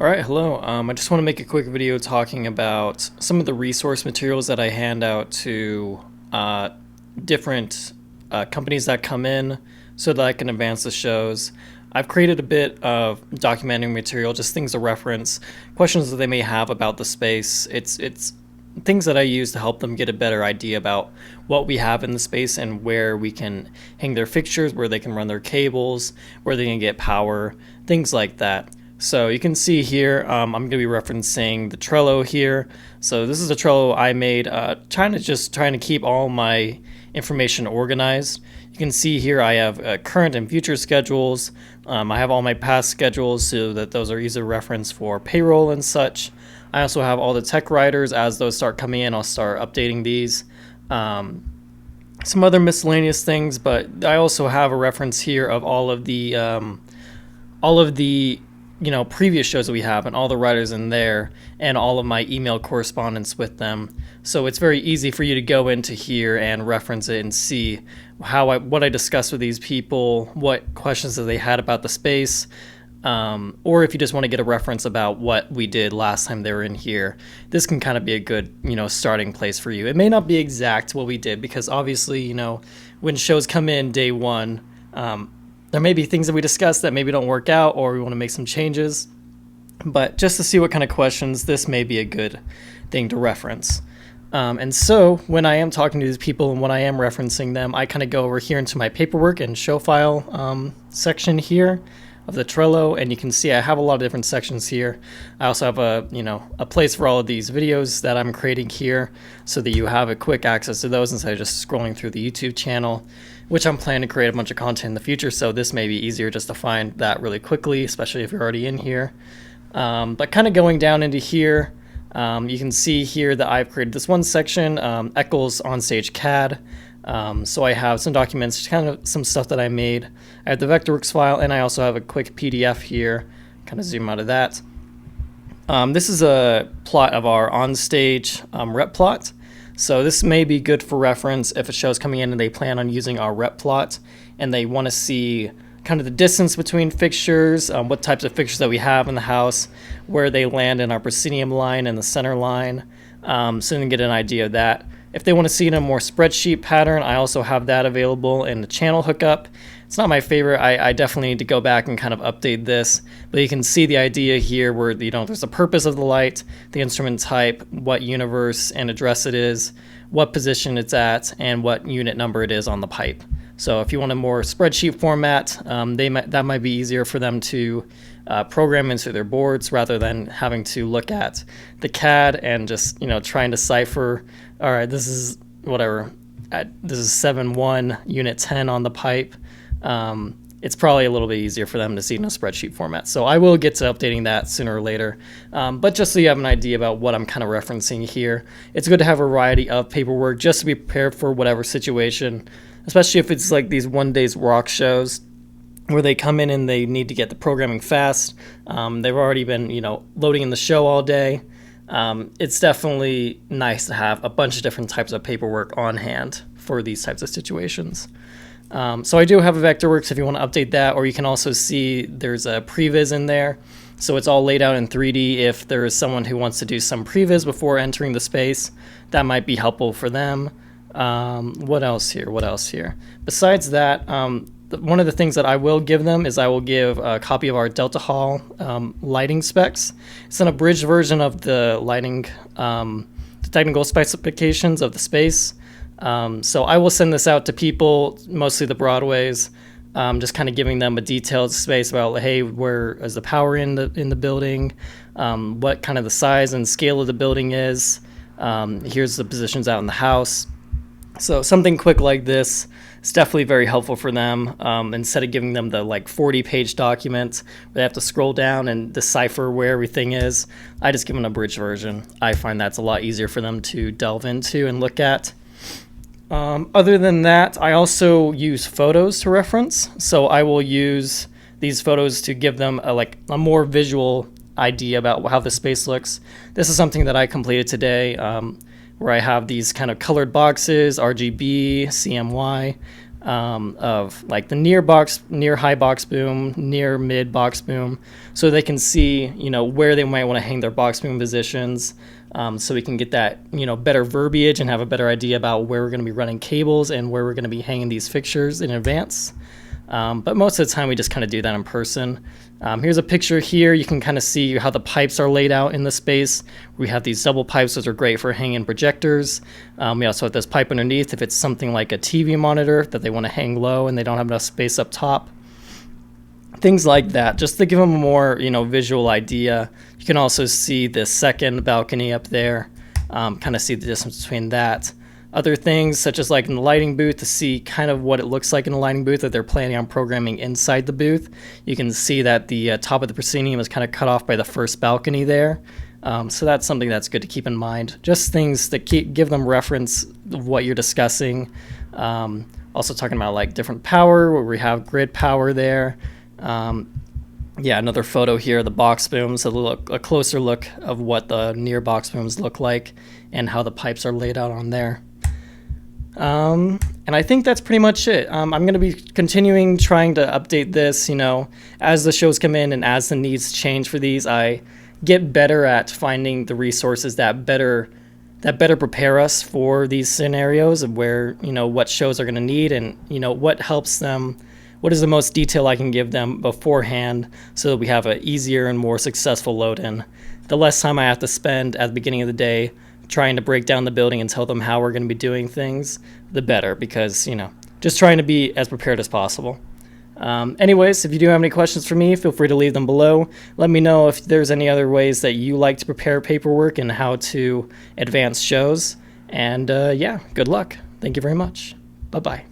All right, hello. I just want to make a quick video talking about some of the resource materials that I hand out to different companies that come in so that I can advance the shows. I've created a bit of documenting material, just things to reference, questions that they may have about the space. It's things that I use to help them get a better idea about what we have in the space and where we can hang their fixtures, where they can run their cables, where they can get power, things like that. So you can see here, I'm going to be referencing the Trello here. So this is a Trello I made, trying to keep all my information organized. You can see here I have current and future schedules. I have all my past schedules so that those are easy to reference for payroll and such. I also have all the tech writers. As those start coming in, I'll start updating these. Some other miscellaneous things, but I also have a reference here of all of the previous shows that we have and all the writers in there and all of my email correspondence with them. So it's very easy for you to go into here and reference it and see what I discussed with these people, what questions that they had about the space, or if you just want to get a reference about what we did last time they were in here, this can kind of be a good, starting place for you. It may not be exact what we did because obviously, when shows come in day one, there may be things that we discussed that maybe don't work out or we want to make some changes. But just to see what kind of questions, this may be a good thing to reference. And so when I am talking to these people and when I am referencing them, I kind of go over here into my paperwork and show file section here of the Trello, and you can see I have a lot of different sections here. I also have a place for all of these videos that I'm creating here so that you have a quick access to those instead of just scrolling through the YouTube channel, which I'm planning to create a bunch of content in the future, so this may be easier just to find that really quickly, especially if you're already in here. But kind of going down into here, you can see here that I've created this one section, Eccles Onstage CAD. So I have some documents, kind of some stuff that I made. I have the Vectorworks file, and I also have a quick PDF here. Kind of zoom out of that. This is a plot of our onstage rep plot. So this may be good for reference if a show is coming in and they plan on using our rep plot and they want to see kind of the distance between fixtures, what types of fixtures that we have in the house, where they land in our proscenium line and the center line, so they can get an idea of that. If they want to see it in a more spreadsheet pattern, I also have that available in the channel hookup. It's not my favorite. I definitely need to go back and kind of update this, but you can see the idea here where there's the purpose of the light, the instrument type, what universe and address it is, what position it's at, and what unit number it is on the pipe. So if you want a more spreadsheet format, that might be easier for them to program into their boards rather than having to look at the CAD and just trying to decipher. All right, this is whatever. This is 7.1 unit 10 on the pipe. It's probably a little bit easier for them to see in a spreadsheet format. So I will get to updating that sooner or later. But just so you have an idea about what I'm kind of referencing here, it's good to have a variety of paperwork just to be prepared for whatever situation, especially if it's like these one-day rock shows where they come in and they need to get the programming fast. They've already been, loading in the show all day. It's definitely nice to have a bunch of different types of paperwork on hand for these types of situations. So I do have a Vectorworks if you want to update that, or you can also see there's a previs in there. So it's all laid out in 3D. If there is someone who wants to do some previs before entering the space, that might be helpful for them. What else here? Besides that, one of the things that I will give them is I will give a copy of our Delta Hall lighting specs. It's an abridged version of the lighting, the technical specifications of the space. So I will send this out to people, mostly the Broadways, just kind of giving them a detailed space about, hey, where is the power in the building, what kind of the size and scale of the building is. Here's the positions out in the house. So something quick like this is definitely very helpful for them. Instead of giving them the 40-page document where they have to scroll down and decipher where everything is, I just give them an abridged version. I find that's a lot easier for them to delve into and look at. Other than that, I also use photos to reference. So I will use these photos to give them a more visual idea about how the space looks. This is something that I completed today, where I have these kind of colored boxes, RGB, CMY, of like the near high box boom, near mid box boom, so they can see, where they might want to hang their box boom positions. So we can get that, better verbiage and have a better idea about where we're going to be running cables and where we're going to be hanging these fixtures in advance. But most of the time we just kind of do that in person. Here's a picture here. You can kind of see how the pipes are laid out in the space. We have these double pipes, which are great for hanging projectors. We also have this pipe underneath if it's something like a TV monitor that they want to hang low and they don't have enough space up top. Things like that, just to give them a more, visual idea. You can also see the second balcony up there, kind of see the distance between that. Other things, such as like in the lighting booth, to see kind of what it looks like in the lighting booth that they're planning on programming inside the booth. You can see that the top of the proscenium is kind of cut off by the first balcony there. So that's something that's good to keep in mind. Just things that give them reference of what you're discussing. Also talking about like different power, where we have grid power there. Another photo here, the box booms, a closer look of what the near box booms look like and how the pipes are laid out on there. And I think that's pretty much it. I'm going to be continuing trying to update this, as the shows come in and as the needs change for these. I get better at finding the resources that better prepare us for these scenarios of where, what shows are going to need and, what helps them. What is the most detail I can give them beforehand so that we have an easier and more successful load-in. The less time I have to spend at the beginning of the day trying to break down the building and tell them how we're going to be doing things, the better, because, just trying to be as prepared as possible. Anyways, if you do have any questions for me, feel free to leave them below. Let me know if there's any other ways that you like to prepare paperwork and how to advance shows. And good luck. Thank you very much. Bye-bye.